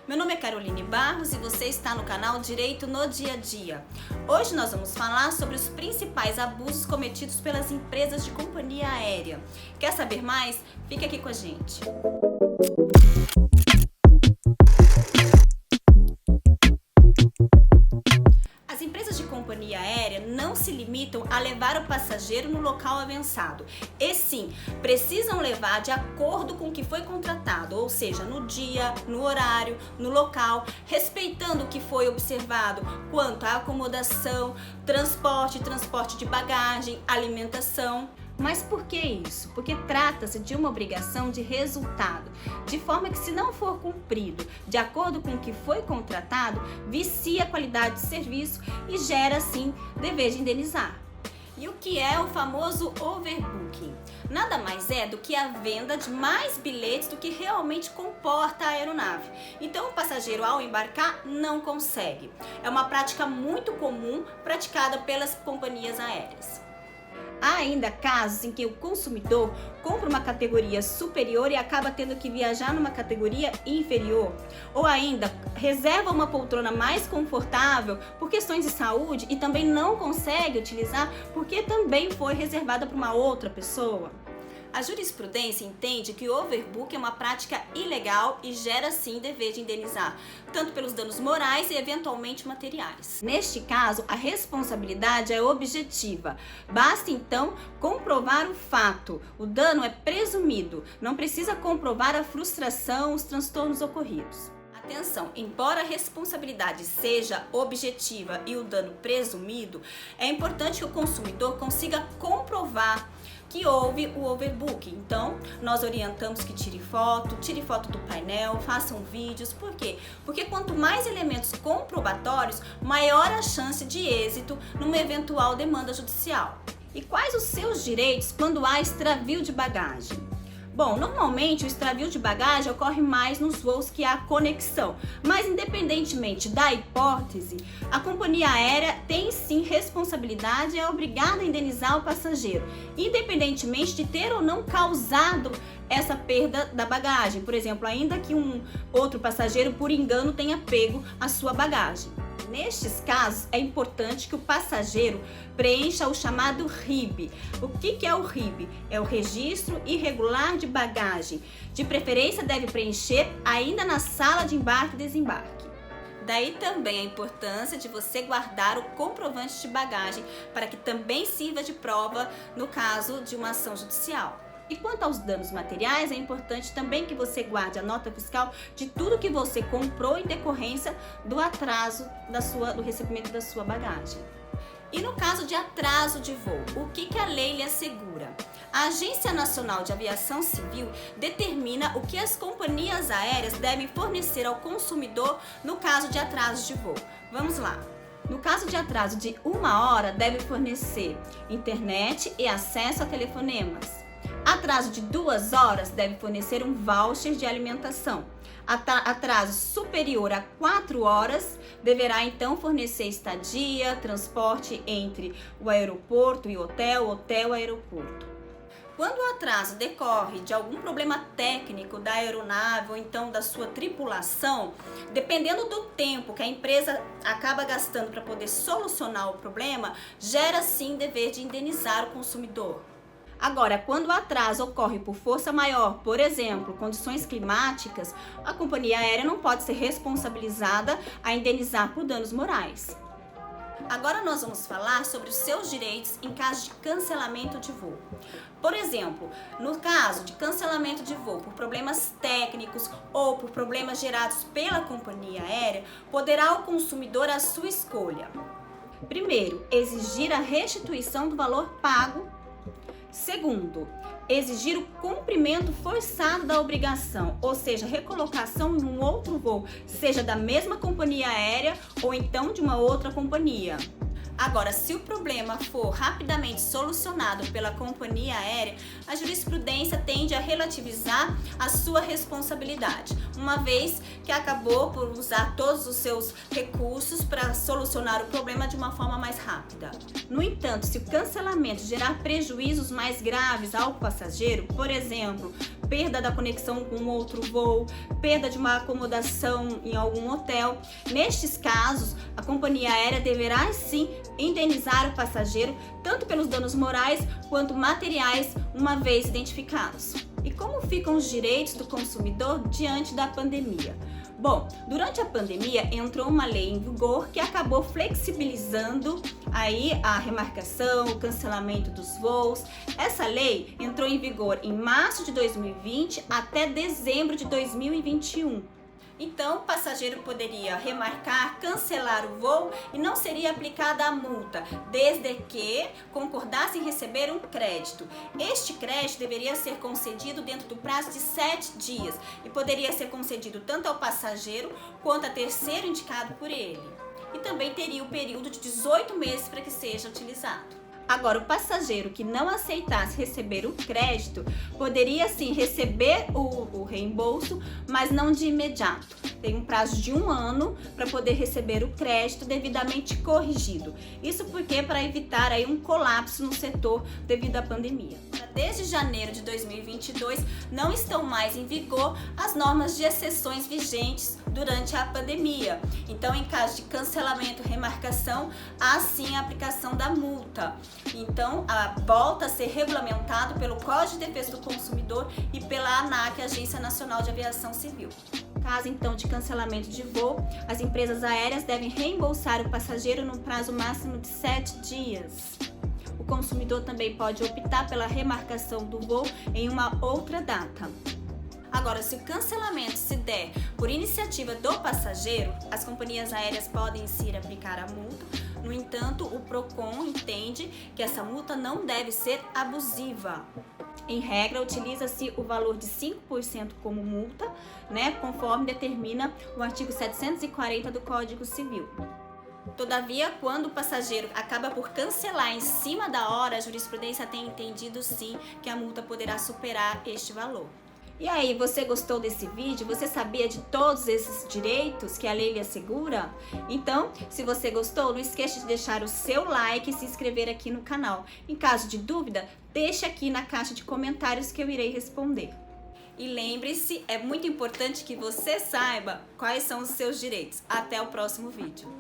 Meu nome é Caroline Barros e você está no canal Direito no Dia a Dia. Hoje nós vamos falar sobre os principais abusos cometidos pelas empresas de companhia aérea. Quer saber mais? Fica aqui com a gente. As empresas de companhia aérea não se limitam a levar o passageiro no local avançado, e sim, precisam levar de acordo com o que foi contratado, ou seja, no dia, no horário, no local, respeitando o que foi observado quanto à acomodação, transporte de bagagem, alimentação. Mas por que isso? Porque trata-se de uma obrigação de resultado, de forma que, se não for cumprido de acordo com o que foi contratado, vicia a qualidade de serviço e gera, assim, dever de indenizar. E o que é o famoso overbooking? Nada mais é do que a venda de mais bilhetes do que realmente comporta a aeronave. Então o passageiro, ao embarcar, não consegue. É uma prática muito comum praticada pelas companhias aéreas. Há ainda casos em que o consumidor compra uma categoria superior e acaba tendo que viajar numa categoria inferior. Ou ainda, reserva uma poltrona mais confortável por questões de saúde e também não consegue utilizar porque também foi reservada para uma outra pessoa. A jurisprudência entende que o overbook é uma prática ilegal e gera sim dever de indenizar, tanto pelos danos morais e eventualmente materiais. Neste caso, a responsabilidade é objetiva. Basta então comprovar o fato. O dano é presumido, não precisa comprovar a frustração, os transtornos ocorridos. Atenção, embora a responsabilidade seja objetiva e o dano presumido, é importante que o consumidor consiga comprovar que houve o overbooking. Então, nós orientamos que tire foto do painel, façam vídeos. Por quê? Porque quanto mais elementos comprobatórios, maior a chance de êxito numa eventual demanda judicial. E quais os seus direitos quando há extravio de bagagem? Bom, normalmente o extravio de bagagem ocorre mais nos voos que há conexão, mas independentemente da hipótese, a companhia aérea tem sim responsabilidade e é obrigada a indenizar o passageiro, independentemente de ter ou não causado essa perda da bagagem. Por exemplo, ainda que um outro passageiro por engano tenha pego a sua bagagem. Nestes casos, é importante que o passageiro preencha o chamado RIB. O que é o RIB? É o Registro Irregular de Bagagem. De preferência, deve preencher ainda na sala de embarque e desembarque. Daí também a importância de você guardar o comprovante de bagagem para que também sirva de prova no caso de uma ação judicial. E quanto aos danos materiais, é importante também que você guarde a nota fiscal de tudo que você comprou em decorrência do atraso do recebimento da sua bagagem. E no caso de atraso de voo, o que a lei lhe assegura? A Agência Nacional de Aviação Civil determina o que as companhias aéreas devem fornecer ao consumidor no caso de atraso de voo. Vamos lá. No caso de atraso de 1 hora, deve fornecer internet e acesso a telefonemas. Atraso de 2 horas, deve fornecer um voucher de alimentação. Atraso superior a 4 horas, deverá então fornecer estadia, transporte entre o aeroporto e o hotel, aeroporto. Quando o atraso decorre de algum problema técnico da aeronave ou então da sua tripulação, dependendo do tempo que a empresa acaba gastando para poder solucionar o problema, gera sim dever de indenizar o consumidor. Agora, quando o atraso ocorre por força maior, por exemplo, condições climáticas, a companhia aérea não pode ser responsabilizada a indenizar por danos morais. Agora nós vamos falar sobre os seus direitos em caso de cancelamento de voo. Por exemplo, no caso de cancelamento de voo por problemas técnicos ou por problemas gerados pela companhia aérea, poderá o consumidor a sua escolha. Primeiro, exigir a restituição do valor pago. Segundo, exigir o cumprimento forçado da obrigação, ou seja, recolocação em um outro voo, seja da mesma companhia aérea ou então de uma outra companhia. Agora, se o problema for rapidamente solucionado pela companhia aérea, a jurisprudência tende a relativizar a sua responsabilidade, uma vez que acabou por usar todos os seus recursos para solucionar o problema de uma forma mais rápida. No entanto, se o cancelamento gerar prejuízos mais graves ao passageiro, por exemplo, perda da conexão com outro voo, perda de uma acomodação em algum hotel. Nestes casos, a companhia aérea deverá sim indenizar o passageiro tanto pelos danos morais quanto materiais, uma vez identificados. E como ficam os direitos do consumidor diante da pandemia? Bom, durante a pandemia entrou uma lei em vigor que acabou flexibilizando aí a remarcação, o cancelamento dos voos. Essa lei entrou em vigor em março de 2020 até dezembro de 2021. Então, o passageiro poderia remarcar, cancelar o voo e não seria aplicada a multa, desde que concordasse em receber um crédito. Este crédito deveria ser concedido dentro do prazo de 7 dias e poderia ser concedido tanto ao passageiro quanto a terceiro indicado por ele. E também teria o período de 18 meses para que seja utilizado. Agora, o passageiro que não aceitasse receber o crédito poderia sim receber o reembolso, mas não de imediato. Tem um prazo de 1 ano para poder receber o crédito devidamente corrigido. Isso porque para evitar aí um colapso no setor devido à pandemia. Desde janeiro de 2022 não estão mais em vigor as normas de exceções vigentes durante a pandemia. Então, em caso de cancelamento, remarcação, há sim a aplicação da multa. Então, volta a ser regulamentado pelo Código de Defesa do Consumidor e pela ANAC, Agência Nacional de Aviação Civil. Caso então de cancelamento de voo, as empresas aéreas devem reembolsar o passageiro no prazo máximo de 7 dias. O consumidor também pode optar pela remarcação do voo em uma outra data. Agora, se o cancelamento se der por iniciativa do passageiro, as companhias aéreas podem sim aplicar a multa. No entanto, o PROCON entende que essa multa não deve ser abusiva. Em regra, utiliza-se o valor de 5% como multa, conforme determina o artigo 740 do Código Civil. Todavia, quando o passageiro acaba por cancelar em cima da hora, a jurisprudência tem entendido sim que a multa poderá superar este valor. E aí, você gostou desse vídeo? Você sabia de todos esses direitos que a lei lhe assegura? Então, se você gostou, não esqueça de deixar o seu like e se inscrever aqui no canal. Em caso de dúvida, deixe aqui na caixa de comentários que eu irei responder. E lembre-se, é muito importante que você saiba quais são os seus direitos. Até o próximo vídeo.